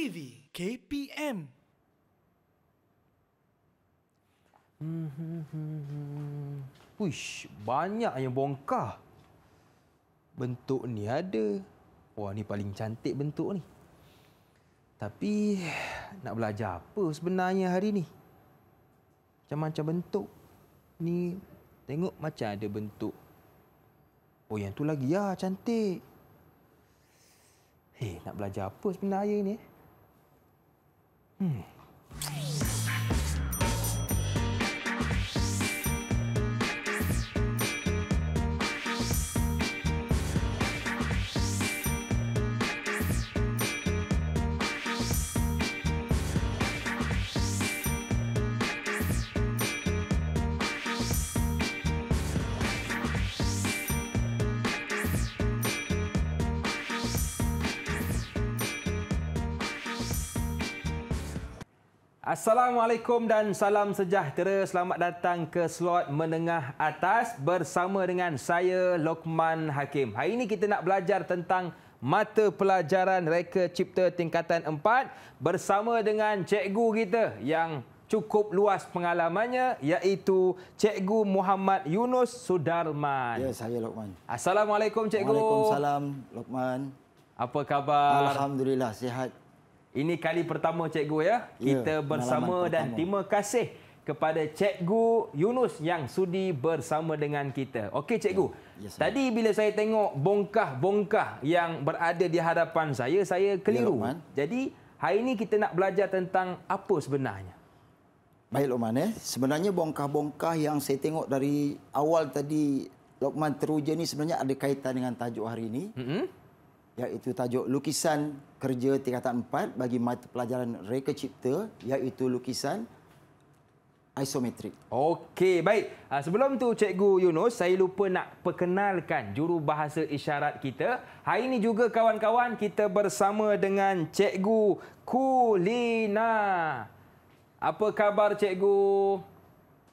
TV KPM. Wish, banyak yang bongkar. Bentuk ni ada. Wah, ni paling cantik bentuk ni. Tapi nak belajar apa sebenarnya hari ni? Macam-macam bentuk. Ni tengok macam ada bentuk. Oh, yang tu lagi ya, cantik. Hei, nak belajar apa sebenarnya ni? Assalamualaikum dan salam sejahtera. Selamat datang ke slot menengah atas bersama dengan saya Lokman Hakim. Hari ini kita nak belajar tentang mata pelajaran Reka Cipta tingkatan 4 bersama dengan cikgu kita yang cukup luas pengalamannya, iaitu Cikgu Muhammad Yunus Sudarman. Ya, saya Lokman. Assalamualaikum cikgu. Waalaikumsalam Lokman. Apa khabar? Alhamdulillah sihat. Ini kali pertama cikgu ya, kita bersama dan terima kasih kepada Cikgu Yunus yang sudi bersama dengan kita. Okey cikgu, tadi bila saya tengok bongkah-bongkah yang berada di hadapan saya keliru. Jadi hari ini kita nak belajar tentang apa sebenarnya? Baik Lokman, sebenarnya bongkah-bongkah yang saya tengok dari awal tadi Lokman teruja ni sebenarnya ada kaitan dengan tajuk hari ini. Iaitu tajuk lukisan kerja tingkatan 4 bagi mata pelajaran Reka Cipta, iaitu lukisan isometrik. Okey, baik. Sebelum tu Cikgu Yunus, saya lupa nak perkenalkan jurubahasa isyarat kita. Hari ini juga kawan-kawan kita bersama dengan Cikgu Kulina. Apa khabar Cikgu?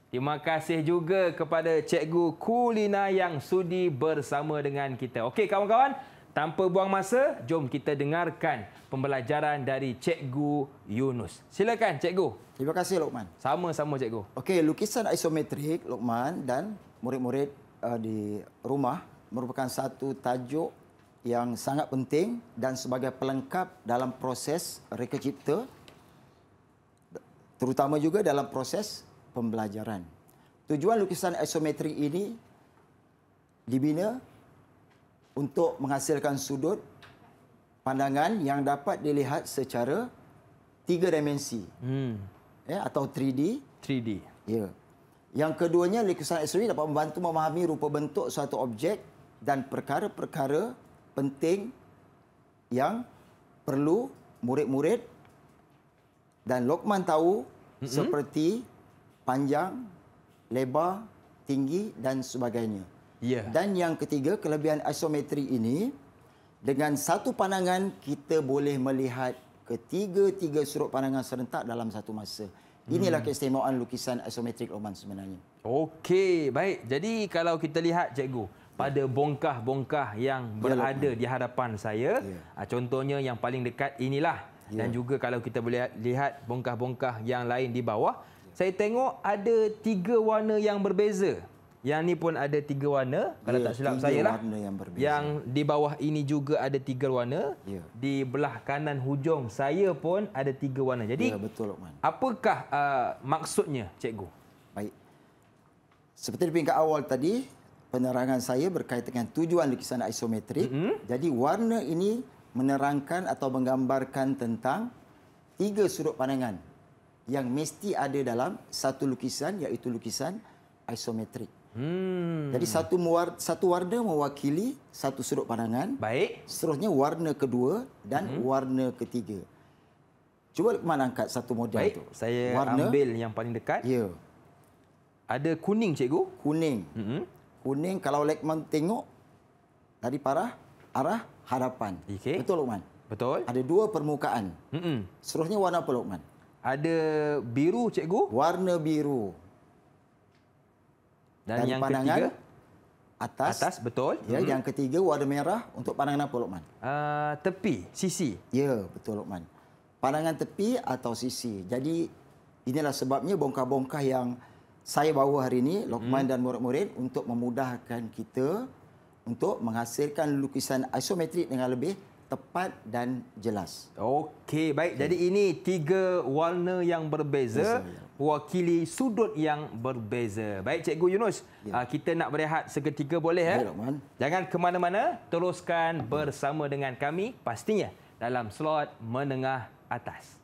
Terima kasih juga kepada Cikgu Kulina yang sudi bersama dengan kita. Okey kawan-kawan, tanpa buang masa, jom kita dengarkan pembelajaran dari Cikgu Yunus. Silakan, Cikgu. Terima kasih, Lokman. Sama-sama, Cikgu. Okey, lukisan isometrik, Lokman dan murid-murid di rumah merupakan satu tajuk yang sangat penting dan sebagai pelengkap dalam proses Reka Cipta, terutama juga dalam proses pembelajaran. Tujuan lukisan isometrik ini dibina untuk menghasilkan sudut pandangan yang dapat dilihat secara 3 dimensi. Atau 3D. 3D. Ya. Yang keduanya, lukisan isometrik dapat membantu memahami rupa bentuk suatu objek dan perkara-perkara penting yang perlu murid-murid dan Lokman tahu seperti panjang, lebar, tinggi dan sebagainya. Dan yang ketiga, kelebihan isometri ini, dengan satu pandangan kita boleh melihat ketiga-tiga sudut pandangan serentak dalam satu masa. Inilah keistimewaan lukisan isometrik Lokman sebenarnya. Okey, baik. Jadi kalau kita lihat cikgu, pada bongkah-bongkah yang berada di hadapan saya, contohnya yang paling dekat inilah. Dan juga kalau kita boleh lihat bongkah-bongkah yang lain di bawah, saya tengok ada 3 warna yang berbeza. Yang ni pun ada 3 warna, kalau tak silap saya lah. Yang di bawah ini juga ada 3 warna. Di belah kanan hujung saya pun ada 3 warna. Jadi, betul, Lokman. Apakah maksudnya, cikgu? Baik. Seperti di peringkat awal tadi, penerangan saya berkaitan dengan tujuan lukisan isometrik. Jadi, warna ini menerangkan atau menggambarkan tentang 3 sudut pandangan yang mesti ada dalam satu lukisan, iaitu lukisan isometrik. Jadi satu warna mewakili satu sudut pandangan. Baik. Seterusnya warna kedua dan warna ketiga. Cuba Lokman angkat satu model tu. Saya ambil yang paling dekat. Ya. Ada kuning, cikgu. Kuning. Kuning kalau Lokman tengok dari arah hadapan. Betul, Lokman? Betul. Ada 2 permukaan. Seterusnya warna apa, Lokman? Ada biru, cikgu. Warna biru. Dan dari yang pandangan ketiga? Atas, betul. Ya, yang ketiga warna merah untuk pandangan apa, Lokman? Tepi, sisi. Ya, betul, Lokman. pandangan tepi atau sisi. Jadi inilah sebabnya bongkah-bongkah yang saya bawa hari ini, Lokman dan murid-murid, untuk memudahkan kita untuk menghasilkan lukisan isometrik dengan lebih tepat dan jelas. Okey, baik. Jadi ini 3 warna yang berbeza, mewakili sudut yang berbeza. Baik, Cikgu Yunus, kita nak berehat seketika boleh? Baik, Lokman. Jangan ke mana-mana, teruskan bersama dengan kami, pastinya dalam slot menengah atas.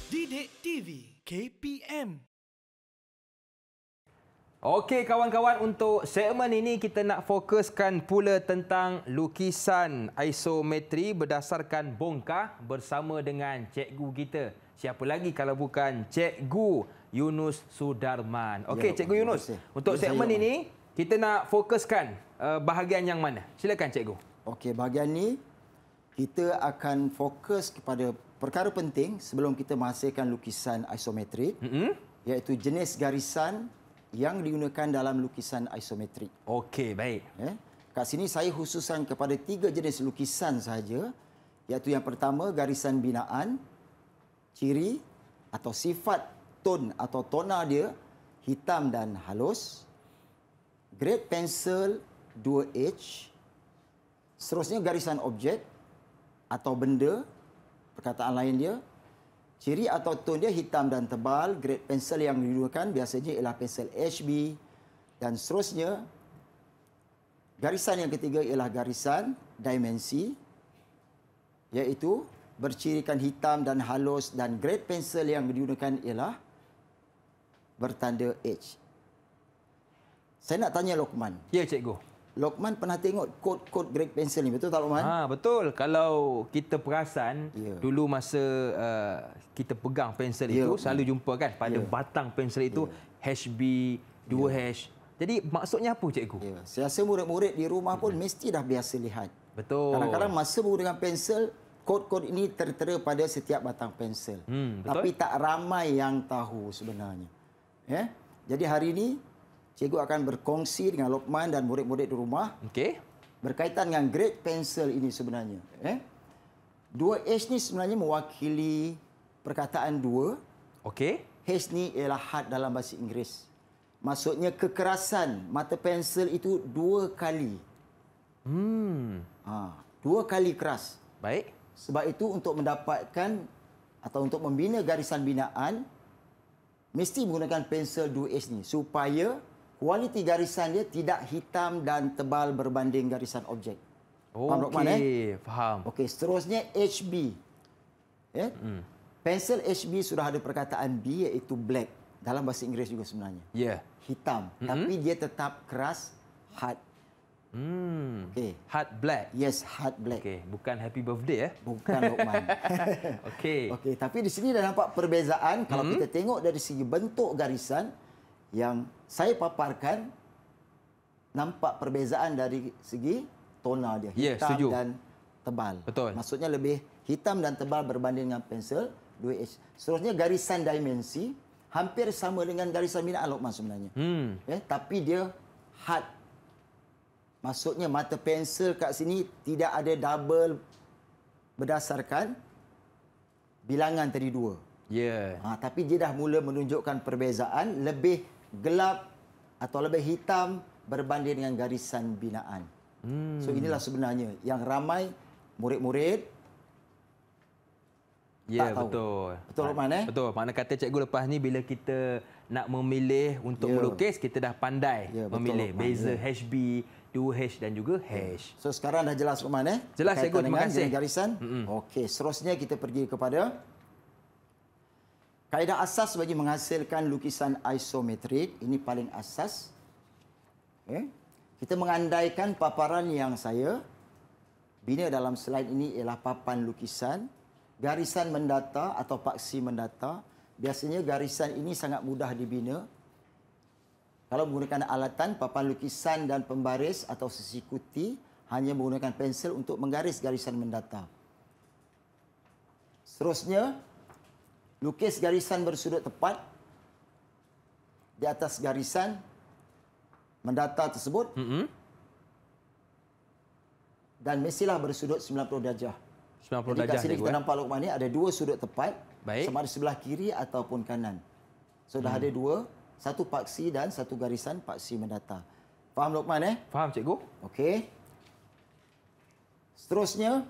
Didik TV KPM. Okey kawan-kawan, untuk segmen ini kita nak fokuskan pula tentang lukisan isometri berdasarkan bongkah bersama dengan cikgu kita. Siapa lagi kalau bukan Cikgu Yunus Sudarman. Okey, Cikgu Yunus, untuk segmen ini kita nak fokuskan bahagian yang mana? Silakan Cikgu. Okey, bahagian ni kita akan fokus kepada perkara penting sebelum kita menghasilkan lukisan isometrik, iaitu jenis garisan yang digunakan dalam lukisan isometrik. Okey, baik. Kat sini saya khususkan kepada 3 jenis lukisan sahaja, iaitu yang pertama garisan binaan, ciri atau sifat ton atau tona dia hitam dan halus, grade pensel 2H, seterusnya garisan objek atau benda, perkataan lain dia, ciri atau ton dia hitam dan tebal, grade pensel yang digunakan biasanya ialah pensel HB, dan seterusnya garisan yang ketiga ialah garisan dimensi, iaitu bercirikan hitam dan halus, dan grade pensel yang digunakan ialah bertanda H. Saya nak tanya Lokman. Ya, Cikgu. Lokman pernah tengok kod-kod grade pensel ni, betul tak Lokman? Betul. Kalau kita perasan, dulu masa kita pegang pensel itu, selalu jumpa kan pada batang pensel itu HB, 2H. Jadi maksudnya apa, Cikgu? Saya rasa murid-murid di rumah pun mesti dah biasa lihat. Betul. Kadang-kadang masa menggunakan pensel, kod-kod ini tertera pada setiap batang pensel. Betul. Tapi tak ramai yang tahu sebenarnya. Jadi hari ini, Cikgu akan berkongsi dengan Lokman dan murid-murid di rumah berkaitan dengan grade pensel ini sebenarnya. 2H ni sebenarnya mewakili perkataan 2. H ni ialah hard dalam bahasa Inggeris. Maksudnya kekerasan mata pensel itu 2 kali. 2 kali keras. Baik. Sebab itu untuk mendapatkan atau untuk membina garisan binaan, mesti menggunakan pensel 2H ni supaya kualiti garisan dia tidak hitam dan tebal berbanding garisan objek. Okey, faham. Okey, seterusnya HB. Pensel HB sudah ada perkataan B, iaitu black. Dalam bahasa Inggeris juga sebenarnya. Hitam. Tapi dia tetap keras, hard. Hard black. Yes, hard black. Bukan happy birthday Bukan Lokman. Okey, tapi di sini dah nampak perbezaan. Kalau kita tengok dari segi bentuk garisan yang saya paparkan, nampak perbezaan dari segi tona dia, hitam dan tebal. Betul. Maksudnya lebih hitam dan tebal berbanding dengan pensel 2H. Seterusnya garisan dimensi hampir sama dengan garisan binaan Lokman sebenarnya. Tapi dia hard. Maksudnya mata pensel kat sini tidak ada double berdasarkan bilangan tadi 2. Tapi dia dah mula menunjukkan perbezaan, lebih gelap atau lebih hitam berbanding dengan garisan binaan. So inilah sebenarnya yang ramai murid-murid tak tahu. Betul. Betul Lokman Betul. Makna kata Cikgu lepas ni bila kita nak memilih untuk melukis, kita dah pandai memilih beza HB, 2H dan juga H. So sekarang dah jelas Lokman Jelas Cikgu, terima kasih. Garisan. Okey, seterusnya kita pergi kepada kaedah asas bagi menghasilkan lukisan isometrik. Ini paling asas. Kita mengandaikan paparan yang saya bina dalam slide ini ialah papan lukisan garisan mendata atau paksi mendata, biasanya garisan ini sangat mudah dibina. Kalau menggunakan alatan, papan lukisan dan pembaris atau sisi kuti hanya menggunakan pensel untuk menggaris garisan mendata. Seterusnya, lukis garisan bersudut tepat di atas garisan mendata tersebut. Dan mestilah bersudut 90 darjah. 90 Jadi kat darjah. sini kita nampak Luqman ni ada dua sudut tepat. Baik. Sama ada sebelah kiri ataupun kanan. So dah ada dua, satu paksi dan satu garisan paksi mendata. Faham Luqman Faham cikgu? Okey. Seterusnya,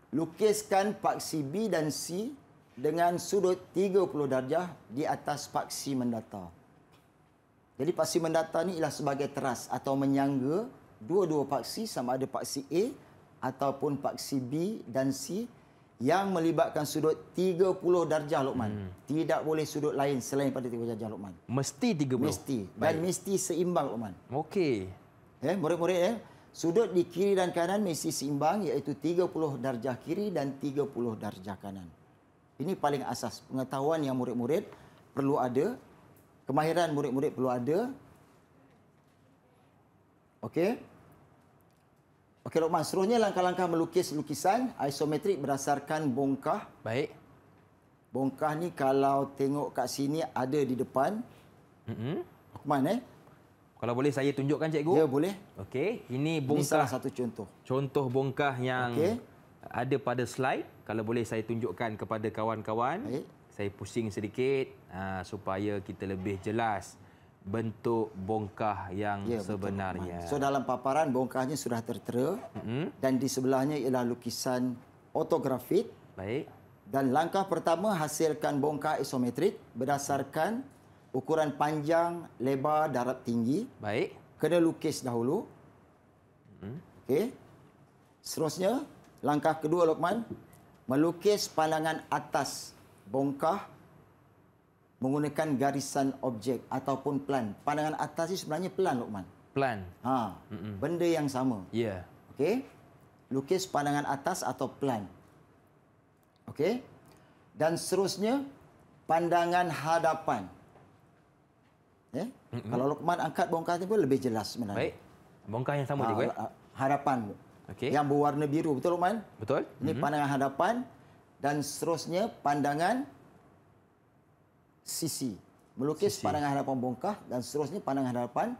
lukiskan paksi B dan C dengan sudut 30 darjah di atas paksi mendata. Jadi paksi mendata ni ialah sebagai teras atau menyangga dua-dua paksi sama ada paksi A ataupun paksi B dan C yang melibatkan sudut 30 darjah Luqman. Tidak boleh sudut lain selain pada 30 darjah Luqman. Mesti 30. Mesti. Dan mesti seimbang Luqman. Okey. Murid-murid sudut di kiri dan kanan mesti seimbang iaitu 30 darjah kiri dan 30 darjah kanan. Ini paling asas pengetahuan yang murid-murid perlu ada, kemahiran murid-murid perlu ada. Okey. Okey Luqman, seterusnya langkah-langkah melukis lukisan isometrik berdasarkan bongkah. Baik. Bongkah ni kalau tengok kat sini ada di depan. Luqman Kalau boleh saya tunjukkan cikgu? Ya, boleh. Okey, ini Ini bongkah. salah satu contoh. Contoh bongkah yang Okey. ada pada slide. Kalau boleh saya tunjukkan kepada kawan-kawan. Baik. Saya pusing sedikit supaya kita lebih jelas bentuk bongkah yang sebenarnya. So dalam paparan bongkahnya sudah tertera dan di sebelahnya ialah lukisan ortografik. Baik. Dan langkah pertama hasilkan bongkah isometrik berdasarkan ukuran panjang, lebar, darab tinggi. Baik. Kena lukis dahulu. Okey. Seterusnya, langkah kedua Luqman, melukis pandangan atas bongkah menggunakan garisan objek ataupun plan. Pandangan atas ini sebenarnya plan Luqman. Plan. Benda yang sama. Ya. Yeah. Okey. Lukis pandangan atas atau plan. Okey. Dan seterusnya pandangan hadapan. Kalau Luqman angkat bongkah ini pun lebih jelas sebenarnya. Baik. Bongkah yang sama cikgu Hadapan. Okey. Yang berwarna biru, betul Luqman? Betul. Ini pandangan hadapan dan seterusnya pandangan sisi. Melukis Sisi. pandangan hadapan bongkah dan seterusnya pandangan hadapan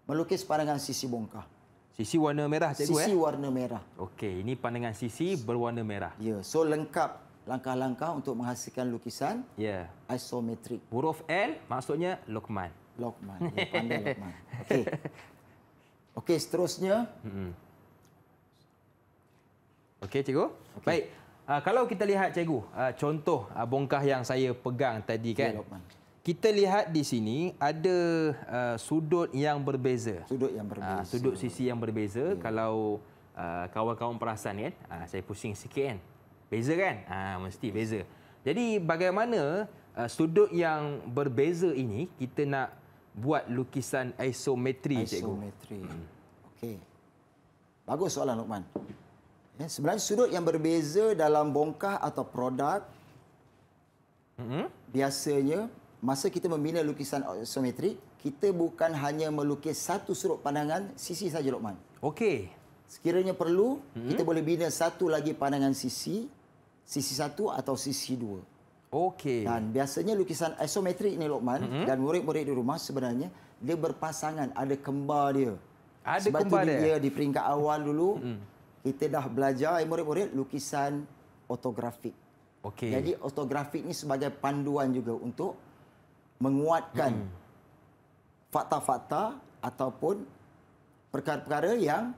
melukis pandangan sisi bongkah. Sisi warna merah cikgu Sisi warna merah. Okey, ini pandangan sisi berwarna merah. Ya, so lengkap langkah-langkah untuk menghasilkan lukisan Ya. isometrik. Huruf L maksudnya Luqman. Luqman. Ya, pandai Luqman. Okey. Okey, seterusnya. Okey cikgu. Okay. Baik. Kalau kita lihat cikgu, contoh bongkah yang saya pegang tadi kan. Ya, Luqman. Kita lihat di sini ada sudut yang berbeza. Sudut yang berbeza. Sudut sisi yang berbeza. Kalau kawan-kawan perasan kan, saya pusing sikit kan. Beza kan? Mesti beza. Jadi bagaimana sudut yang berbeza ini kita nak buat lukisan isometri cikgu? Isometri. Okey. Bagus soalan Luqman. Sebenarnya sudut yang berbeza dalam bongkah atau produk biasanya masa kita membina lukisan isometrik, kita bukan hanya melukis satu sudut pandangan sisi saja Luqman. Okey. Sekiranya perlu, kita boleh bina satu lagi pandangan sisi satu atau sisi dua. Okey. Dan biasanya lukisan isometrik ini Luqman dan murid-murid di rumah sebenarnya dia berpasangan, ada kembar dia. Ada Sebab kembar tu dia? dia di peringkat awal dulu kita dah belajar murid-murid lukisan ortografik. Okey. Jadi ortografik ni sebagai panduan juga untuk menguatkan fakta-fakta ataupun perkara-perkara yang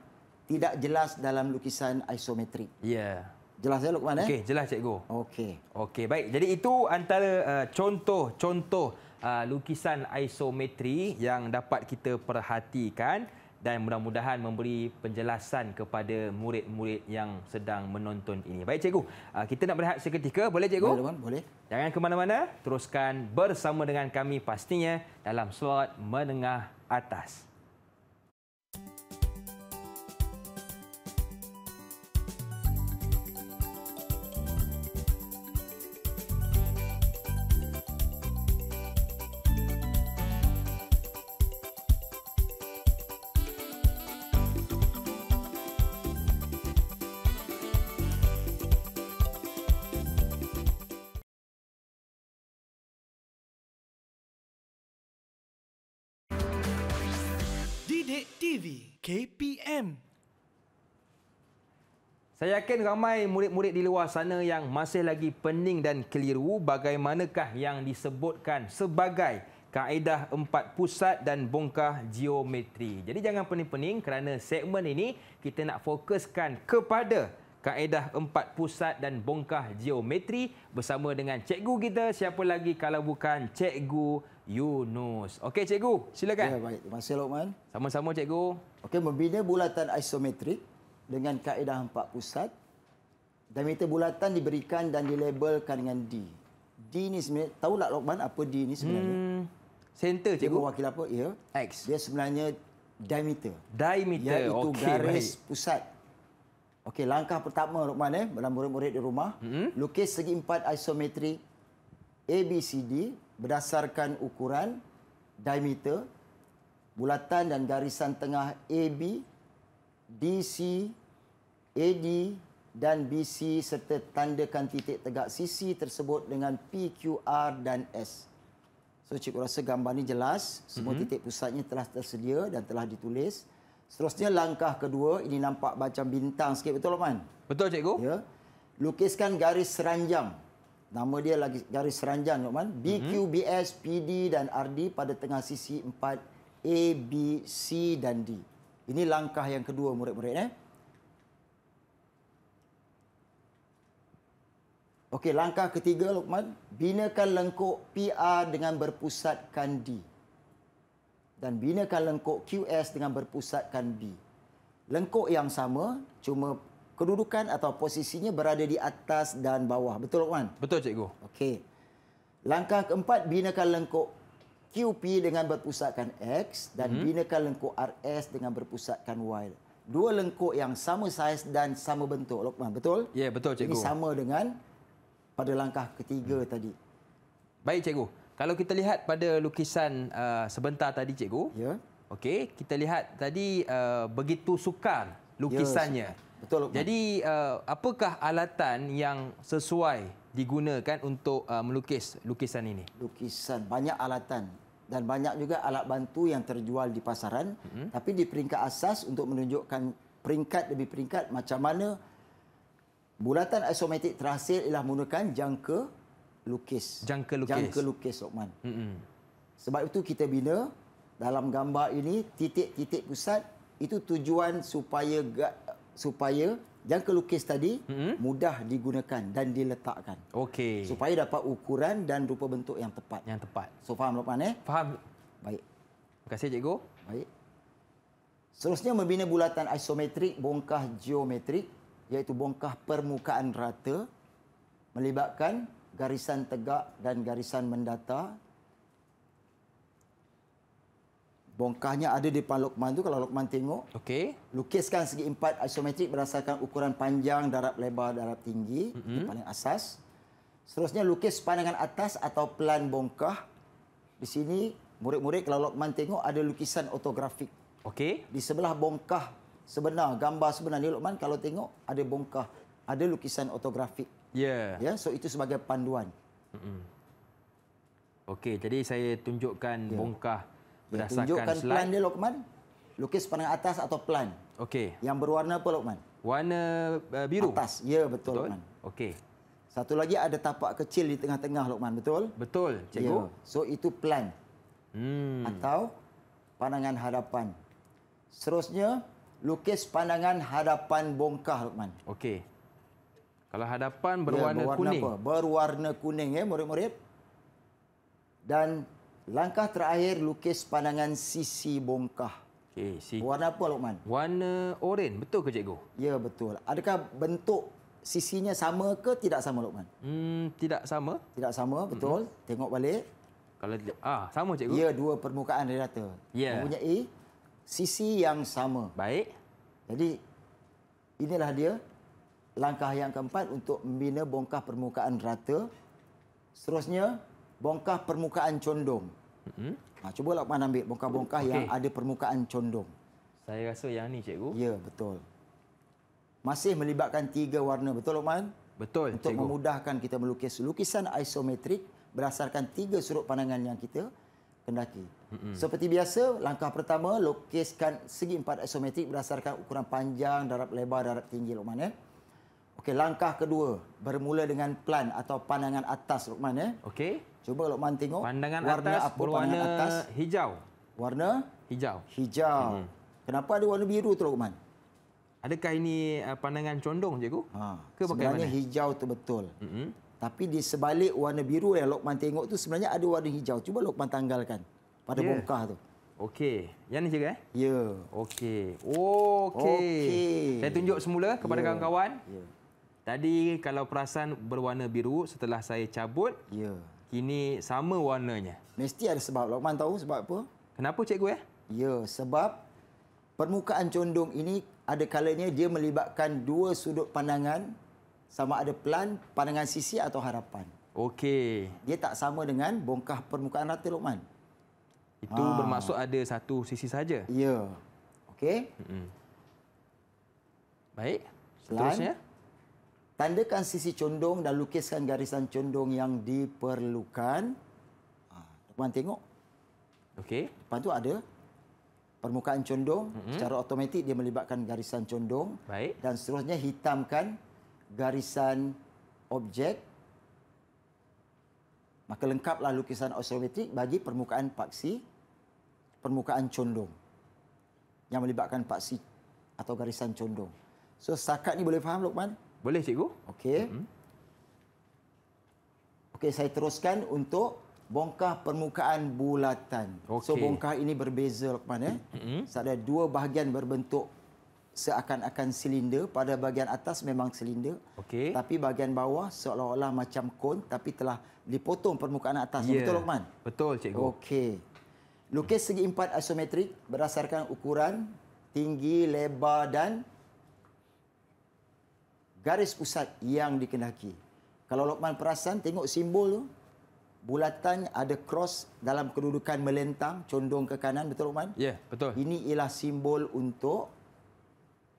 tidak jelas dalam lukisan isometrik. Ya. Jelas ya Luqman? Okey, jelas cikgu. Okey. Okey, baik. Jadi itu antara contoh-contoh lukisan isometri yang dapat kita perhatikan dan mudah-mudahan memberi penjelasan kepada murid-murid yang sedang menonton ini. Baik cikgu, kita nak berehat seketika. Boleh cikgu? Boleh, Luqman? Boleh. Jangan ke mana-mana, teruskan bersama dengan kami pastinya dalam slot menengah atas. KPM. Saya yakin ramai murid-murid di luar sana yang masih lagi pening dan keliru bagaimanakah yang disebutkan sebagai kaedah 4 pusat dan bongkah geometri. Jadi jangan pening-pening kerana segmen ini kita nak fokuskan kepada kaedah 4 pusat dan bongkah geometri bersama dengan cikgu kita, siapa lagi kalau bukan Cikgu Yunus. Okey cikgu, silakan. Ya, baik. Terima kasih Lokman. Sama-sama cikgu. Okey, membina bulatan isometrik dengan kaedah 4 pusat. Diameter bulatan diberikan dan dilabelkan dengan D. D ni sebenarnya, tahu tak Lokman apa D ni sebenarnya? Center Dia cikgu. mewakili apa? Ya. X. Dia sebenarnya diameter. Diameter. Iaitu Okey, garis baik. pusat. Okey, langkah pertama Lokman dalam murid-murid di rumah, lukis segi empat isometrik ABCD berdasarkan ukuran, diameter, bulatan dan garisan tengah AB, DC, AD dan BC serta tandakan titik tegak sisi tersebut dengan PQR dan S. So cikgu rasa gambar ni jelas, semua titik pusatnya telah tersedia dan telah ditulis. Seterusnya langkah kedua, ini nampak macam bintang sikit, betul Lokman? Betul cikgu? Ya. Lukiskan garis seranjang. Nama dia lagi garis seranjang Lokman. BQ, BS, PD dan RD pada tengah sisi 4 A, B, C dan D. Ini langkah yang kedua murid-murid. Okey, langkah ketiga Lokman. Binakan lengkuk PR dengan berpusatkan D. Dan binakan lengkuk QS dengan berpusatkan B. Lengkuk yang sama, cuma kedudukan atau posisinya berada di atas dan bawah. Betul Lokman? Betul cikgu. Okey. Langkah keempat, binakan lengkuk QP dengan berpusatkan X dan binakan lengkuk RS dengan berpusatkan Y. Dua lengkuk yang sama saiz dan sama bentuk Lokman, betul? Ya, betul cikgu. Ini sama dengan pada langkah ketiga tadi. Baik cikgu. Kalau kita lihat pada lukisan sebentar tadi cikgu. Ya. Okey, kita lihat tadi begitu sukar lukisannya. Betul Lokman. Jadi apakah alatan yang sesuai digunakan untuk melukis lukisan ini? Lukisan, banyak alatan dan banyak juga alat bantu yang terjual di pasaran. Tapi di peringkat asas untuk menunjukkan peringkat demi peringkat macam mana bulatan isometrik terhasil ialah menggunakan jangka lukis. Jangka lukis. Jangka lukis Lokman. Sebab itu kita bina dalam gambar ini titik-titik pusat itu tujuan supaya jangka lukis tadi mudah digunakan dan diletakkan. Okey. Supaya dapat ukuran dan rupa bentuk yang tepat. Yang tepat. So faham Lokman Faham. Baik. Terima kasih cikgu. Baik. Seterusnya membina bulatan isometrik bongkah geometrik iaitu bongkah permukaan rata melibatkan garisan tegak dan garisan mendata. Bongkahnya ada di depan Lokman tu, kalau Lokman tengok. Okey. Lukiskan segi empat isometrik berdasarkan ukuran panjang, darab lebar, darab tinggi. Itu paling asas. Seterusnya lukis pandangan atas atau plan bongkah. Di sini murid-murid kalau Lokman tengok ada lukisan ortografik. Okey. Di sebelah bongkah sebenar, gambar sebenar ni Lokman kalau tengok ada bongkah, ada lukisan ortografik. Ya. Ya, so itu sebagai panduan. Okey, jadi saya tunjukkan bongkah Ya, berdasarkan tunjukkan plan slide. dia Lokman. Lukis pandangan atas atau plan. Okey. Yang berwarna apa Lokman? Warna biru. Atas. Ya, betul Lokman. Okey. Satu lagi ada tapak kecil di tengah-tengah Lokman, betul? Betul, cikgu. Ya. So itu plan Hmm. atau pandangan hadapan. Seterusnya lukis pandangan hadapan bongkah Lokman. Okey. Kalau hadapan Ya, berwarna kuning. Apa? Berwarna kuning ya murid-murid. Dan langkah terakhir lukis pandangan sisi bongkah. Okey, Warna apa Lokman? warna oranye, betul ke cikgu? Ya, betul. Adakah bentuk sisinya sama ke tidak sama Lokman? Tidak sama. Tidak sama, betul. Tengok balik. Kalau sama cikgu. Ya, dua permukaan dari rata. Ya. Mempunyai sisi yang sama. Baik. Jadi inilah dia langkah yang keempat untuk membina bongkah permukaan rata. Seterusnya bongkah permukaan condong. Cuba Lokman ambil bongkah-bongkah yang ada permukaan condong. Saya rasa yang ni cikgu. Ya, betul. Masih melibatkan 3 warna, betul Lokman? Betul Untuk cikgu. memudahkan kita melukis lukisan isometrik berdasarkan 3 sudut pandangan yang kita kendaki. Seperti biasa, langkah pertama lukiskan segi empat isometrik berdasarkan ukuran panjang, darab lebar, darab tinggi Luqman. Okey, langkah kedua bermula dengan plan atau pandangan atas Luqman. Okey. Cuba Luqman tengok Pandangan warna atas apa berwarna pandangan atas? hijau. Warna Hijau. hijau. Kenapa ada warna biru tu Luqman? Adakah ini pandangan condong, cikgu? Ke Sebenarnya bagaimana? hijau tu betul. Tapi di sebalik warna biru yang Luqman tengok tu sebenarnya ada warna hijau. Cuba Luqman tanggalkan pada bongkah tu. Okey. Yang ni cikgu Ya. Okey. Okey. Saya tunjuk semula kepada Ya. kawan-kawan. Ya. Tadi kalau perasan berwarna biru, setelah saya cabut, Ya. kini sama warnanya. Mesti ada sebab. Luqman tahu sebab apa? Kenapa cikgu Ya, sebab permukaan condong ini ada kalanya dia melibatkan dua sudut pandangan, sama ada plan, pandangan sisi atau harapan. Okey. Dia tak sama dengan bongkah permukaan rata Luqman. Itu bermaksud ada satu sisi saja. Ya. Okey. Baik. Plan. Seterusnya. Tandakan sisi condong dan lukiskan garisan condong yang diperlukan. Luqman tengok. Okey. Lepas tu ada permukaan condong. Secara automatik dia melibatkan garisan condong. Baik. Dan seterusnya hitamkan garisan objek. Maka lengkaplah lukisan isometrik bagi permukaan paksi, permukaan condong yang melibatkan paksi atau garisan condong. So setakat ni boleh faham Luqman? Boleh cikgu? Okey. Okey, saya teruskan untuk bongkah permukaan bulatan. So Okey. bongkah ini berbeza Luqman Ada dua bahagian berbentuk seakan-akan silinder. Pada bahagian atas memang silinder. Okey. Tapi bahagian bawah seolah-olah macam kon tapi telah dipotong permukaan atas. Betul Luqman? Betul cikgu. Okey. Lukis segi empat isometrik berdasarkan ukuran, tinggi, lebar dan garis pusat yang dikendaki. Kalau Luqman perasan, tengok simbol tu. Bulatan ada cross dalam kedudukan melentang, condong ke kanan. Betul Luqman? Ya, betul. Ini ialah simbol untuk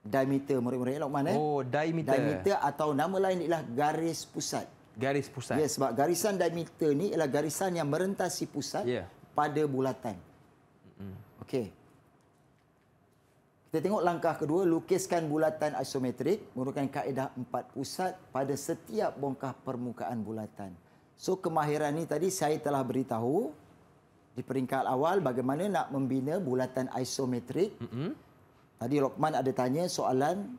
diameter murid-murid Luqman. Oh, diameter. Diameter atau nama lain ialah garis pusat. Garis pusat. Ya, sebab garisan diameter ni ialah garisan yang merentasi pusat pada bulatan. Okey. Kita tengok langkah kedua, lukiskan bulatan isometrik menggunakan kaedah empat pusat pada setiap bongkah permukaan bulatan. So kemahiran ni tadi saya telah beritahu di peringkat awal bagaimana nak membina bulatan isometrik. Tadi Luqman ada tanya soalan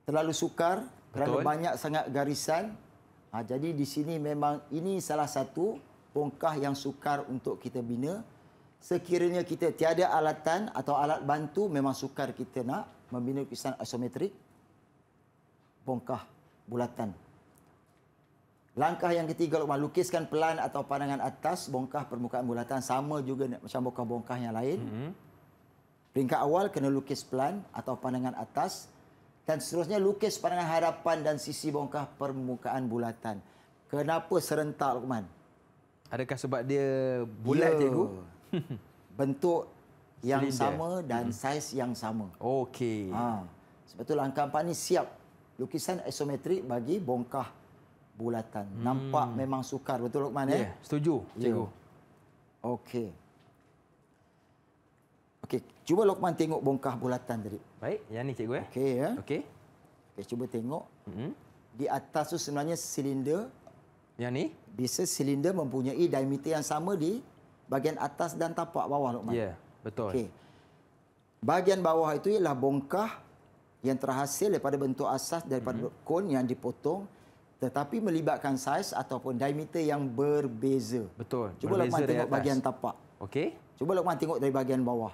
terlalu sukar kerana banyak sangat garisan. Jadi di sini memang ini salah satu bongkah yang sukar untuk kita bina. Sekiranya kita tiada alatan atau alat bantu, memang sukar kita nak membina lukisan isometrik bongkah bulatan. Langkah yang ketiga, Luqman, lukiskan pelan atau pandangan atas bongkah permukaan bulatan. Sama juga macam bongkah-bongkah yang lain. Peringkat awal kena lukis pelan atau pandangan atas. Dan seterusnya lukis pandangan harapan dan sisi bongkah permukaan bulatan. Kenapa serentak Luqman? Adakah sebab dia bulat cikgu? Bentuk yang Silinder. sama dan saiz yang sama. Okey. Sebab tu langkah 4 ni siap lukisan isometrik bagi bongkah bulatan. Nampak memang sukar, betul Luqman? Ya, setuju cikgu. Okey. Okey, cuba Luqman tengok bongkah bulatan tadi. Baik, yang ni cikgu Okey ya. Okey. Okey, cuba tengok. Di atas tu sebenarnya silinder. Yang ni? Biasa silinder mempunyai diameter yang sama di bahagian atas dan tapak bawah Luqman. Ya, betul. Okey. Bahagian bawah itu ialah bongkah yang terhasil daripada bentuk asas daripada kon yang dipotong tetapi melibatkan saiz ataupun diameter yang berbeza. Betul. Cuba Berbeza Luqman dari tengok atas. bahagian tapak. Okey. Cuba Luqman tengok dari bahagian bawah.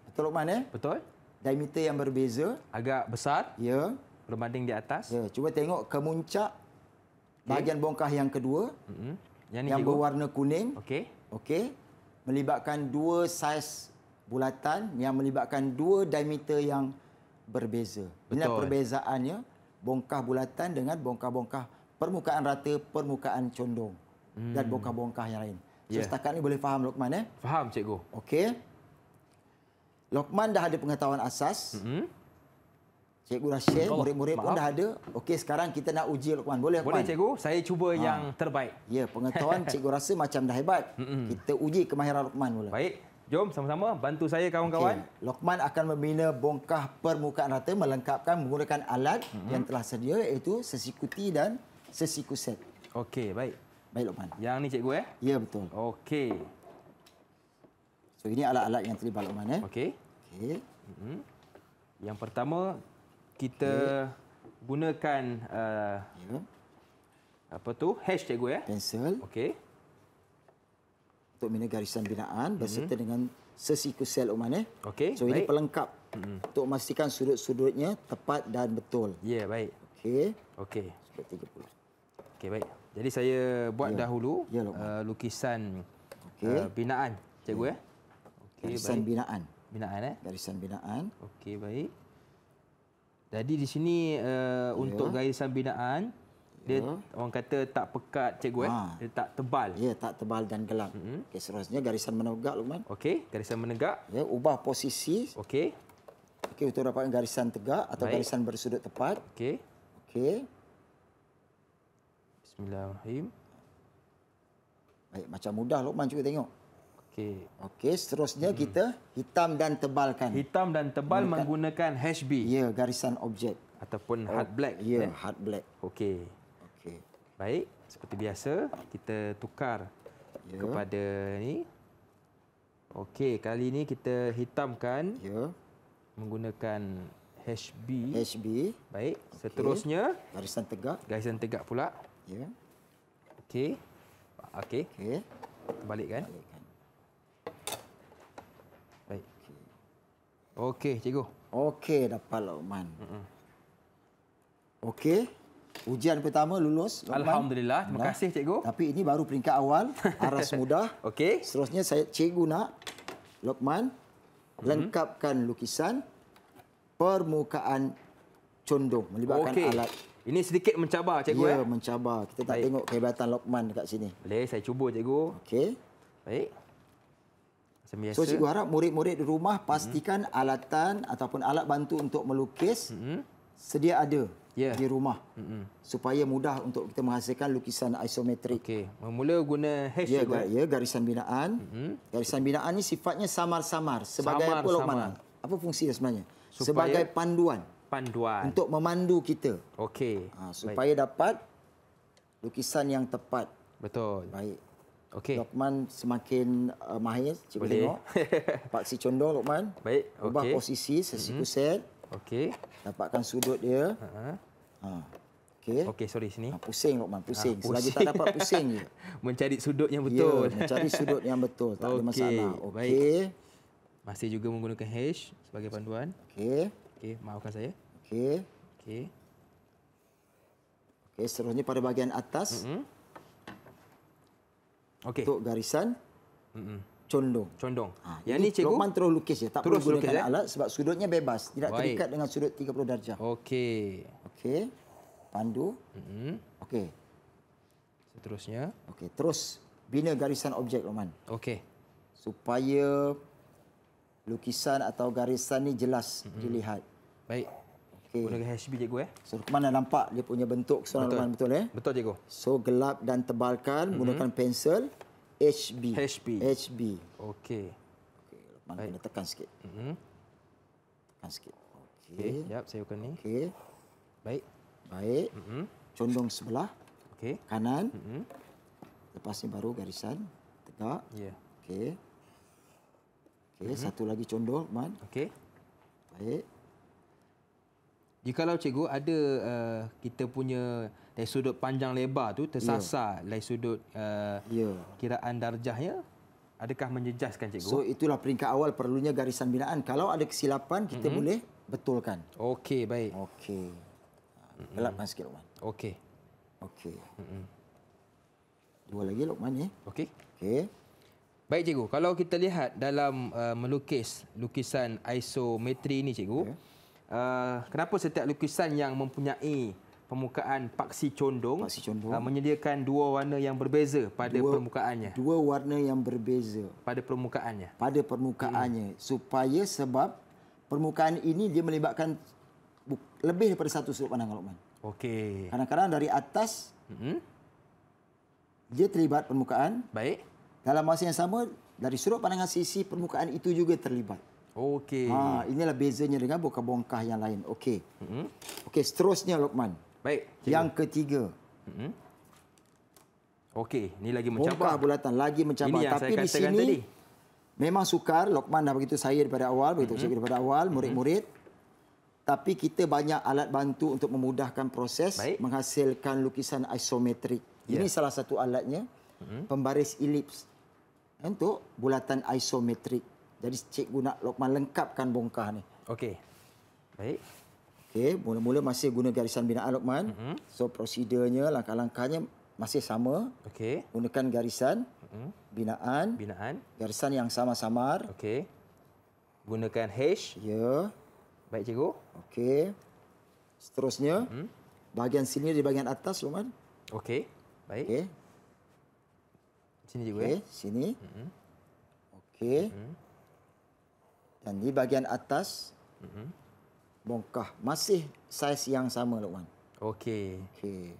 Betul Luqman Betul. Diameter yang berbeza. Agak besar Ya. berbanding di atas. Ya, cuba tengok kemuncak bahagian bongkah yang kedua Yang ni yang cikgu. berwarna kuning. Okey. Okey. Melibatkan dua saiz bulatan yang melibatkan dua diameter yang berbeza. Inilah Betul. perbezaannya bongkah bulatan dengan bongkah-bongkah permukaan rata, permukaan condong dan bongkah-bongkah yang lain. So setakat ni boleh faham Luqman Faham cikgu. Okey. Luqman dah ada pengetahuan asas. Cikgu dah share, Oh, murid-murid pun maaf. dah ada. Okey, sekarang kita nak uji Luqman. Boleh Luqman? Boleh cikgu, saya cuba yang terbaik. Ya, pengetahuan cikgu rasa macam dah hebat. Kita uji kemahiran Luqman mula. Baik, jom sama-sama bantu saya kawan-kawan. Okey, Luqman akan membina bongkah permukaan rata melengkapkan menggunakan alat yang telah sedia iaitu sesiku T dan sesiku set. Okey, baik. Baik Luqman. Yang ni cikgu Ya, betul. Okey. So ini alat-alat yang terlibat Luqman Okey. Okey. Yang pertama kita gunakan Ya. apa tu? Hash cikgu Pensel Okey. untuk bina garisan binaan berserta dengan sesiku sel Luqman Okey, So ini baik. pelengkap untuk memastikan sudut-sudutnya tepat dan betul. Ya, baik. Okey. Okey. Sudut 30. Okey, baik. Jadi saya buat Ya. dahulu Ya, Luqman. lukisan Okey. binaan cikgu Okey, Garisan baik. binaan. Binaan Garisan binaan. Okey, baik. Jadi di sini untuk garisan binaan dia orang kata tak pekat cikgu dia tak tebal. Ya, tak tebal dan gelap. Okey, seterusnya garisan menegak Luqman. Okey, garisan menegak. Ya, ubah posisi. Okey. Okey, untuk dapatkan garisan tegak atau Baik. garisan bersudut tepat. Okey. Okey. Bismillahirrahmanirrahim. Baik, macam mudah Luqman cuba tengok. Okey. Okey, seterusnya kita hitam dan tebalkan. Hitam dan tebal menggunakan HB Ya, garisan objek. ataupun hard black. Ya, hard black. Okey. Okey. Baik, seperti biasa kita tukar kepada ni. Okey, kali ini kita hitamkan Ya, menggunakan HB. HB, Baik, seterusnya garisan tegak. garisan tegak pula. Ya. Okey. Okey, Okey. balikkan. Balikkan. Baik. Okey, cikgu. Okey, dapat Luqman. Okey. Ujian pertama lulus Luqman. Alhamdulillah, terima kasih cikgu. Tapi ini baru peringkat awal, aras mudah. Okey. Seterusnya cikgu nak Luqman lengkapkan lukisan permukaan condong melibatkan Okey. alat. Ini sedikit mencabar cikgu Ya, mencabar. Kita tak Baik. tengok kehebatan Luqman dekat sini. Boleh saya cuba cikgu. Okey. Baik. Macam biasa. So cikgu harap murid-murid di rumah pastikan alatan ataupun alat bantu untuk melukis sedia ada Ya. di rumah. Supaya mudah untuk kita menghasilkan lukisan isometrik. Okey, memula guna hash Ya, cikgu. ya, garisan binaan. Garisan binaan ni sifatnya samar-samar. Sebagai apa Samar-samar. Luqman? Apa fungsi dia sebenarnya? Supaya- Sebagai panduan Panduan. untuk memandu kita. Okey. Supaya dapat lukisan yang tepat. Betul. Baik. Okey. Luqman semakin mahir. Cikgu Boleh. tengok. Paksi condong Luqman. Baik, Ubah okey. posisi sesiku set. Okey. Dapatkan sudut dia. Okey. Okey, sorry sini. Pusing Luqman, pusing. pusing. Selagi tak dapat pusing je. Mencari sudut yang betul. Ya, mencari sudut yang betul. Tak ada Okey, masalah. baik. Okey. Masih juga menggunakan hash sebagai panduan. Okey. Okey, maafkan saya. Okey. Okey. Okey, seterusnya pada bahagian atas Okey. untuk garisan condong. Condong. Ini Yang ni cikgu. Luqman terus lukis je. Tak Terus perlu lukis, gunakan alat sebab sudutnya bebas. Tidak Baik. terikat dengan sudut 30 darjah. Okey. Okey. Pandu. Okey. Seterusnya. Okey, terus bina garisan objek Luqman. Okey. Supaya lukisan atau garisan ni jelas dilihat. Baik. Okey. Gunakan HB cikgu So Luqman dah nampak dia punya bentuk keseluruhan Luqman betul Betul cikgu. So gelap dan tebalkan menggunakan pensel HB. HB. HB. Okey. Okey, Luqman kena tekan sikit. Tekan sikit. Okey, Okey. jap saya akan ni. Okey. Baik. Baik. Condong sebelah Okey. kanan. Lepas ni baru garisan tegak. Ya. Okey. Okey, satu lagi condong Luqman. Okey. Baik. Jikalau cikgu ada kita punya dari sudut panjang lebar tu tersasar dari sudut Ya. kiraan darjahnya, adakah menjejaskan cikgu? So itulah peringkat awal perlunya garisan binaan. Kalau ada kesilapan kita boleh betulkan. Okey, baik. Okey. Gelapkan sikit Luqman. Okey. Okey. Dua lagi Luqman ni. Okey. Okey. Baik cikgu, kalau kita lihat dalam melukis lukisan isometri ini cikgu, kenapa setiap lukisan yang mempunyai permukaan paksi condong, menyediakan dua warna yang berbeza pada permukaannya? Dua warna yang berbeza pada permukaannya. pada permukaannya supaya sebab permukaan ini dia melibatkan lebih daripada satu sudut pandang, Lokman. Okey. Kadang-kadang dari atas dia terlibat permukaan. Baik. Dalam masa yang sama, dari sudut pandangan sisi permukaan itu juga terlibat. Okey. Inilah bezanya dengan bongkah-bongkah yang lain. Okey. Okey, seterusnya Lokman. Baik. Yang ketiga. Okey, ni lagi Bongkah mencabar. bulatan lagi mencabar. Ini yang Tapi saya di katakan sini tadi. memang sukar. Lokman dah beritahu saya daripada awal, beritahu cikgu daripada awal, murid-murid. Tapi kita banyak alat bantu untuk memudahkan proses menghasilkan lukisan isometrik. Ini salah satu alatnya, pembaris elips untuk bulatan isometrik. Jadi cikgu nak Lokman lengkapkan bongkah ni. Okey. Baik. Okey, mula-mula masih guna garisan binaan Lokman. So prosedurnya, langkah-langkahnya masih sama. Okey. Gunakan garisan binaan, garisan yang samar-samar. Okey. Gunakan H. Ya. Baik cikgu. Okey. Seterusnya, bahagian sini di bahagian atas Lokman. Okey. Baik. Okey. Sini cikgu. Okey, sini. Okey. Dan di bahagian atas, bongkah. Masih saiz yang sama, Lokman. Okey. Okey.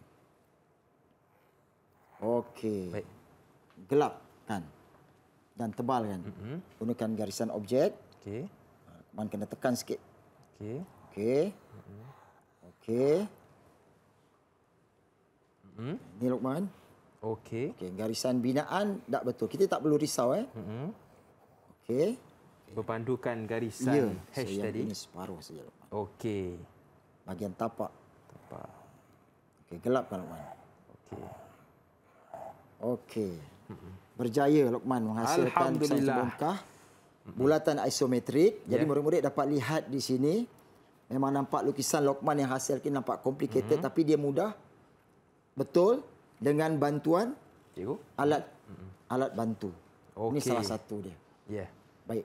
Okey. Baik. Gelap kan? Dan tebal kan? Gunakan garisan objek. Okey. Lokman kena tekan sikit. Okey. Okey. Okey. Ni Lokman. Okey. Okey, garisan binaan tak betul. Kita tak perlu risau Okey. Berpandukan garisan H so tadi. Ini separuh saja Lokman. Okey. Bahagian tapak. Tapak. Okey, gelapkan Lokman. Okey. Okey. Berjaya Lokman menghasilkan satu bongkah bulatan isometrik. Jadi murid-murid dapat lihat di sini memang nampak lukisan Lokman yang hasilkan nampak complicated tapi dia mudah. Betul dengan bantuan Cikgu. alat bantu. Ini Okey. salah satu dia. Ya. Baik.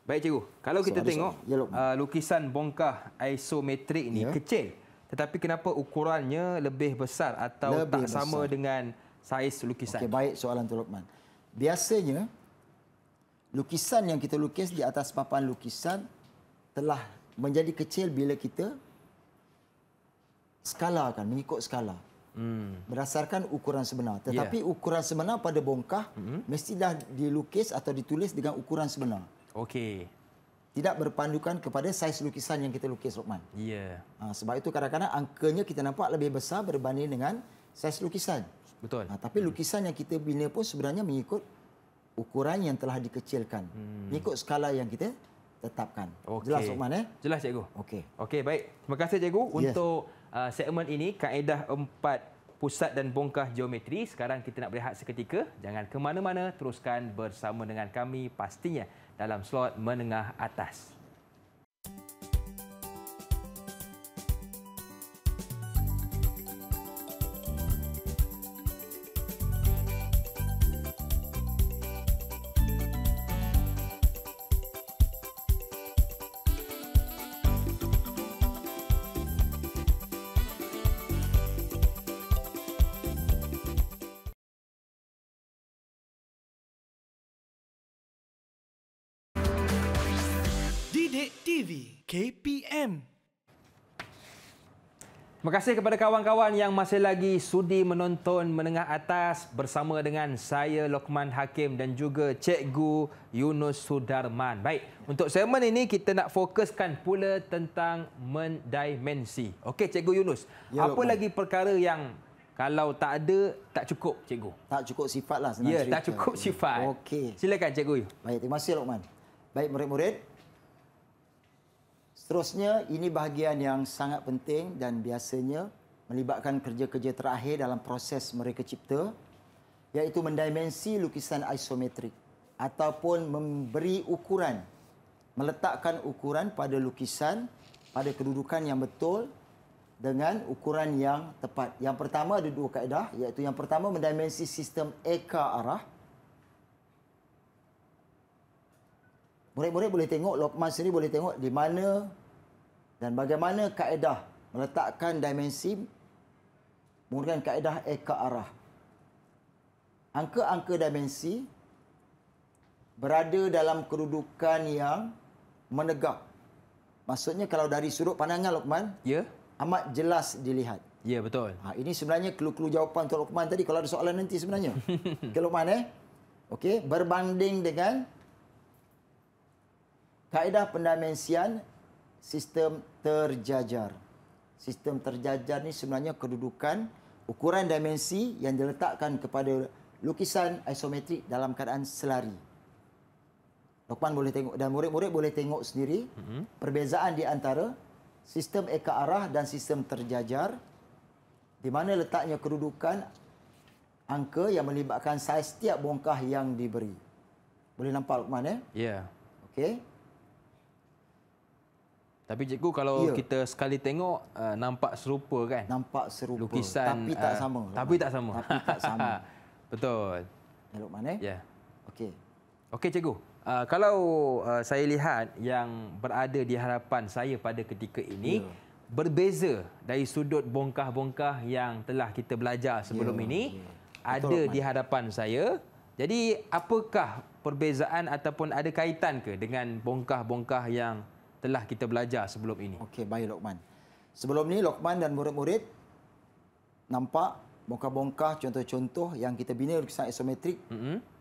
Baik cikgu. Kalau kita ada tengok soalan? Ya, Lokman. lukisan bongkah isometrik ni kecil. Tetapi kenapa ukurannya lebih besar atau Lebih tak sama besar. dengan saiz lukisan? Okey, baik soalan tu Lokman. Biasanya lukisan yang kita lukis di atas papan lukisan telah menjadi kecil bila kita skalakan, mengikut skala. Berdasarkan ukuran sebenar. Tetapi ukuran sebenar pada bongkah mesti dah dilukis atau ditulis dengan ukuran sebenar. Okey. Tidak berpandukan kepada saiz lukisan yang kita lukis, Lokman. Ya. Sebab itu kadang-kadang angkanya kita nampak lebih besar berbanding dengan saiz lukisan. Betul. Tapi lukisan yang kita bina pun sebenarnya mengikut ukuran yang telah dikecilkan. Mengikut skala yang kita tetapkan. Okey. Jelas, Lokman? Jelas cikgu. Okey. Okey, baik. Terima kasih cikgu untuk segmen ini, kaedah 4 pusat dan bongkah geometri. Sekarang kita nak berehat seketika. Jangan ke mana-mana, teruskan bersama dengan kami pastinya dalam slot menengah atas. Didik TV KPM. Terima kasih kepada kawan-kawan yang masih lagi sudi menonton Menengah Atas bersama dengan saya Lokman Hakim dan juga Cikgu Yunus Sudarman. Baik, untuk segmen ini kita nak fokuskan pula tentang mendimensi. Okey Cikgu Yunus, apa Lokman. lagi perkara yang kalau tak ada tak cukup Cikgu? Tak cukup sifat lah senang Ya, cerita. tak cukup sifat. Okey. Silakan Cikgu. Baik, terima kasih Lokman. Baik murid-murid. Seterusnya, ini bahagian yang sangat penting dan biasanya melibatkan kerja-kerja terakhir dalam proses mereka cipta, iaitu mendimensi lukisan isometrik ataupun memberi ukuran, meletakkan ukuran pada lukisan pada kedudukan yang betul dengan ukuran yang tepat. Yang pertama ada dua kaedah, iaitu yang pertama mendimensi sistem eka arah. Murid-murid boleh tengok, Lokman sendiri boleh tengok di mana dan bagaimana kaedah meletakkan dimensi menggunakan kaedah eka arah. Angka-angka dimensi berada dalam kedudukan yang menegak. maksudnya kalau dari sudut pandangan Lokman, Ya. amat jelas dilihat. Ya, betul. Ini sebenarnya clue-clue jawapan untuk Lokman tadi kalau ada soalan nanti sebenarnya. Okey Lokman Okey, berbanding dengan kaedah pendimensian sistem terjajar. Sistem terjajar ni sebenarnya kedudukan ukuran dimensi yang diletakkan kepada lukisan isometrik dalam keadaan selari. Lokman boleh tengok dan murid-murid boleh tengok sendiri perbezaan di antara sistem eka arah dan sistem terjajar, di mana letaknya kedudukan angka yang melibatkan saiz setiap bongkah yang diberi. Boleh nampak Lokman Ya. Okey. Tapi cikgu kalau kita sekali tengok nampak serupa kan? Nampak serupa Lukisan tapi tak sama. Tapi tak sama. Tapi tak sama. Betul. Lokman Ya. Okey. Okey cikgu. Kalau saya lihat yang berada di hadapan saya pada ketika ini berbeza dari sudut bongkah-bongkah yang telah kita belajar sebelum ini. Ada Betul, di hadapan saya. Jadi apakah perbezaan ataupun ada kaitan ke dengan bongkah-bongkah yang telah kita belajar sebelum ini? Okey, baik Lokman. Sebelum ni Lokman dan murid-murid nampak bongkah-bongkah contoh-contoh yang kita bina lukisan isometrik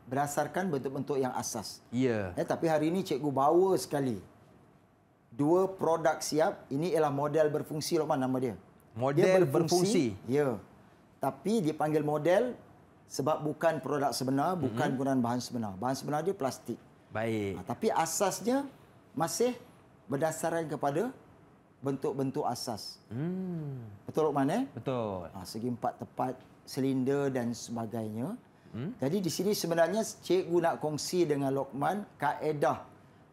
berdasarkan bentuk-bentuk yang asas. Ya. Tapi hari ini cikgu bawa sekali dua produk siap. Ini ialah model berfungsi Lokman nama dia. Model berfungsi. Ya. Tapi dipanggil model sebab bukan produk sebenar, bukan gunaan bahan sebenar. Bahan sebenar dia plastik. Baik. Tapi asasnya masih berdasarkan kepada bentuk-bentuk asas. Betul Lokman Betul. Segi empat tepat, silinder dan sebagainya. Jadi di sini sebenarnya cikgu nak kongsi dengan Lokman kaedah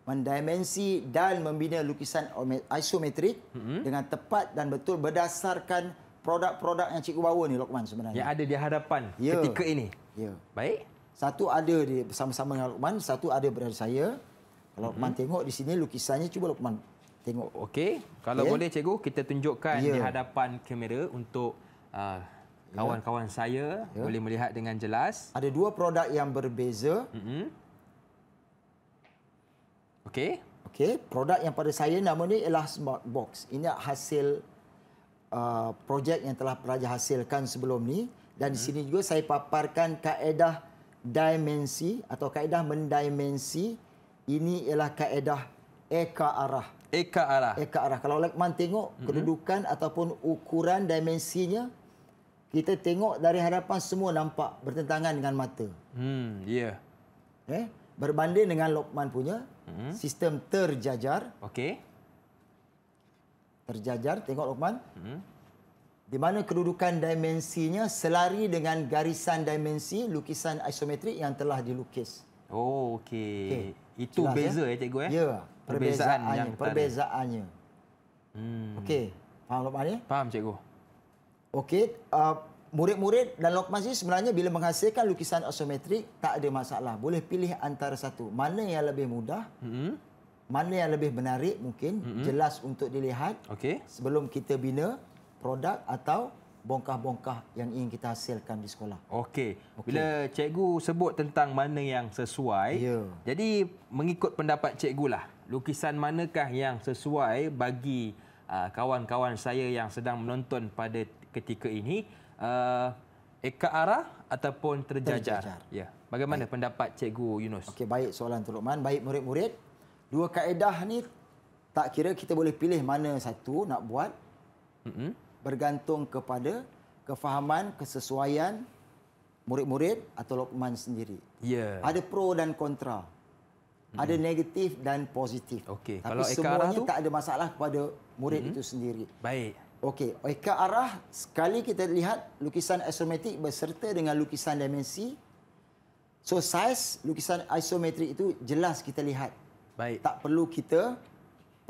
mendimensi dan membina lukisan isometrik dengan tepat dan betul berdasarkan produk-produk yang cikgu bawa ni Lokman sebenarnya. Yang ada di hadapan ketika ini. Ya. Baik. Satu ada di bersama-sama dengan Lokman, satu ada berada saya. Kalau Lokman tengok di sini lukisannya, cuba Lokman tengok. Okey, kalau boleh cikgu kita tunjukkan di hadapan kamera untuk kawan-kawan saya boleh melihat dengan jelas. Ada dua produk yang berbeza. Okey. Okey, produk yang pada saya nama ni ialah Smart Box. Ini hasil projek yang telah pelajar hasilkan sebelum ni, dan di sini juga saya paparkan kaedah dimensi atau kaedah mendimensi. Ini ialah kaedah eka arah. Eka arah. Eka arah. Kalau Lokman tengok kedudukan ataupun ukuran dimensinya, kita tengok dari hadapan semua nampak bertentangan dengan mata. Ya. Berbanding dengan Lokman punya sistem terjajar. Okey. Terjajar, tengok Lokman. Di mana kedudukan dimensinya selari dengan garisan dimensi lukisan isometrik yang telah dilukis. Oh, okey. Itu Jelas, beza cikgu Ya, perbezaan yang perbezaannya. Okey, faham Lokman Faham cikgu. Okey, murid-murid dan Lokman sini sebenarnya bila menghasilkan lukisan isometrik tak ada masalah. Boleh pilih antara satu. Mana yang lebih mudah, mana yang lebih menarik mungkin, jelas untuk dilihat Okey. sebelum kita bina produk atau bongkah-bongkah yang ingin kita hasilkan di sekolah. Okey. Bila cikgu sebut tentang mana yang sesuai, jadi mengikut pendapat cikgu lah, lukisan manakah yang sesuai bagi kawan-kawan saya yang sedang menonton pada ketika ini, eka arah ataupun terjajar. Ya. Bagaimana pendapat cikgu Yunus? Okey, baik soalan tu Lokman. Baik murid-murid, dua kaedah ni tak kira kita boleh pilih mana satu nak buat. Bergantung kepada kefahaman, kesesuaian murid-murid atau Lokman sendiri. Ya. Ada pro dan kontra. Ada negatif dan positif. Okey. Tapi Kalau eka semuanya arah tu tak ada masalah kepada murid itu sendiri. baik. Okey, eka arah sekali kita lihat lukisan isometrik berserta dengan lukisan dimensi. So saiz lukisan isometrik itu jelas kita lihat. Baik. Tak perlu kita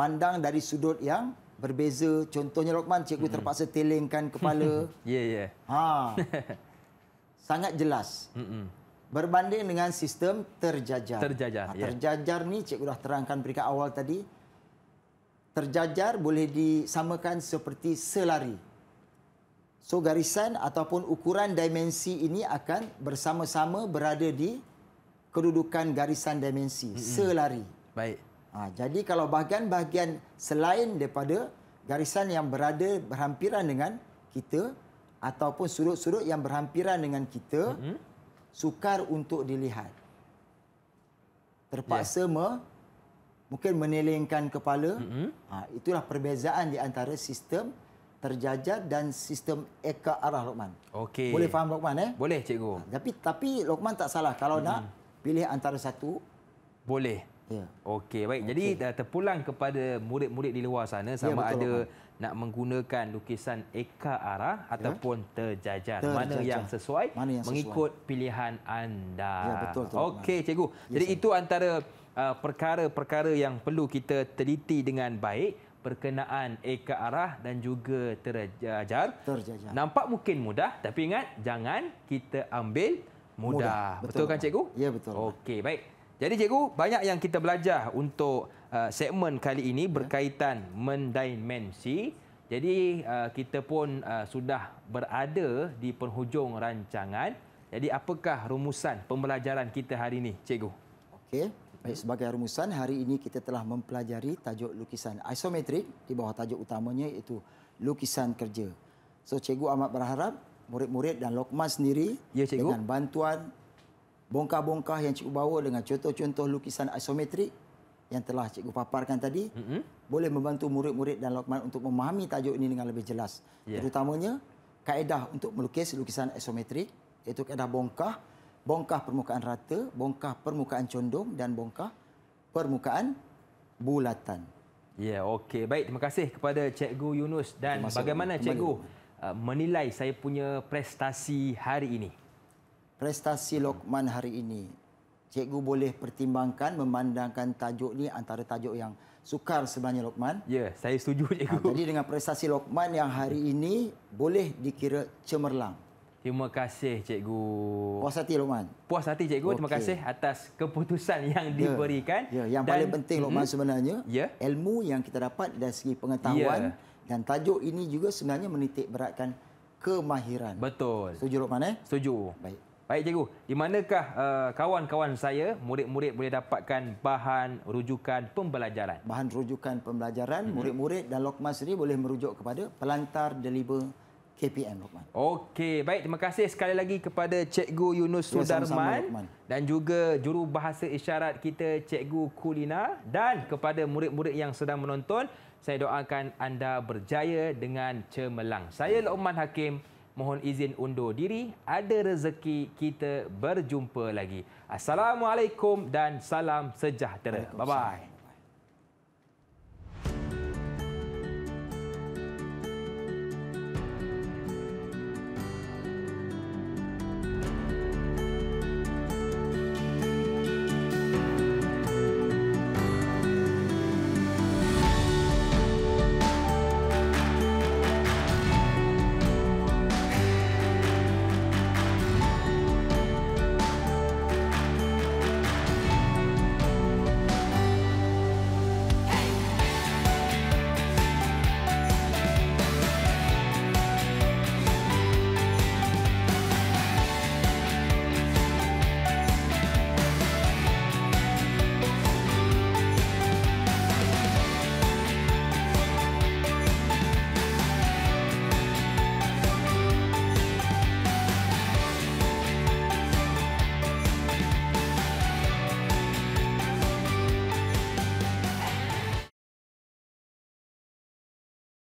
pandang dari sudut yang berbeza. Contohnya Lokman, cikgu terpaksa telingkan kepala. Ya. Sangat jelas. Berbanding dengan sistem terjajar. Terjajar, ya. Terjajar ni cikgu dah terangkan peringkat awal tadi. Terjajar boleh disamakan seperti selari. So garisan ataupun ukuran dimensi ini akan bersama-sama berada di kedudukan garisan dimensi, selari. Baik. Jadi kalau bahagian-bahagian selain daripada garisan yang berada berhampiran dengan kita ataupun sudut-sudut yang berhampiran dengan kita, sukar untuk dilihat. Terpaksa mungkin menelingkan kepala. Itulah perbezaan di antara sistem terjajar dan sistem eka arah, Lokman. Okey. Boleh faham, Lokman? Boleh, cikgu. Tapi Lokman tak salah kalau nak pilih antara satu. Boleh. Ya. Okey, baik. Jadi terpulang kepada murid-murid di luar sana sama ada nak menggunakan lukisan eka arah ataupun terjajar. Mana yang sesuai mengikut pilihan anda. Ya, betul. Okey, cikgu. Jadi itu antara perkara-perkara yang perlu kita teliti dengan baik berkenaan eka arah dan juga terjajar. Nampak mungkin mudah, tapi ingat jangan kita ambil mudah. Betul kan, cikgu? Ya, betul. Okey, baik. Jadi cikgu, banyak yang kita belajar untuk segmen kali ini berkaitan mendimensi. Jadi kita pun sudah berada di penghujung rancangan. Jadi apakah rumusan pembelajaran kita hari ini, cikgu? Okey, baik, sebagai rumusan hari ini kita telah mempelajari tajuk lukisan isometrik di bawah tajuk utamanya iaitu lukisan kerja. So cikgu amat berharap murid-murid dan Lokman sendiri dengan bantuan bongkah-bongkah yang cikgu bawa dengan contoh-contoh lukisan isometrik yang telah cikgu paparkan tadi boleh membantu murid-murid dan Lokman untuk memahami tajuk ini dengan lebih jelas. Terutamanya kaedah untuk melukis lukisan isometrik iaitu kaedah bongkah, bongkah permukaan rata, bongkah permukaan condong dan bongkah permukaan bulatan. Ya, okey. Baik, terima kasih kepada Cikgu Yunus. Dan bagaimana cikgu menilai saya punya prestasi hari ini? Prestasi Lokman hari ini, cikgu boleh pertimbangkan memandangkan tajuk ni antara tajuk yang sukar sebenarnya, Lokman. Ya, saya setuju, cikgu. Jadi dengan prestasi Lokman yang hari ini boleh dikira cemerlang. Terima kasih, cikgu. Puas hati, Lokman? Puas hati, cikgu. Terima kasih atas keputusan yang diberikan. Yang paling penting, Lokman, sebenarnya ilmu yang kita dapat dari segi pengetahuan dan tajuk ini juga sebenarnya menitik beratkan kemahiran. Betul. Setuju, Lokman? Setuju. Baik, cikgu. Di manakah kawan-kawan saya, murid-murid boleh dapatkan bahan rujukan pembelajaran? Bahan rujukan pembelajaran, murid-murid dan Lokman sendiri boleh merujuk kepada Pelantar Deliver KPM, Lokman. Okey, baik. Terima kasih sekali lagi kepada Cikgu Yunus Sudarman dan juga jurubahasa isyarat kita, Cikgu Kulina, dan kepada murid-murid yang sedang menonton, saya doakan anda berjaya dengan cemerlang. Saya Lokman Hakim. Mohon izin undur diri. Ada rezeki kita berjumpa lagi. Assalamualaikum dan salam sejahtera. Bye-bye.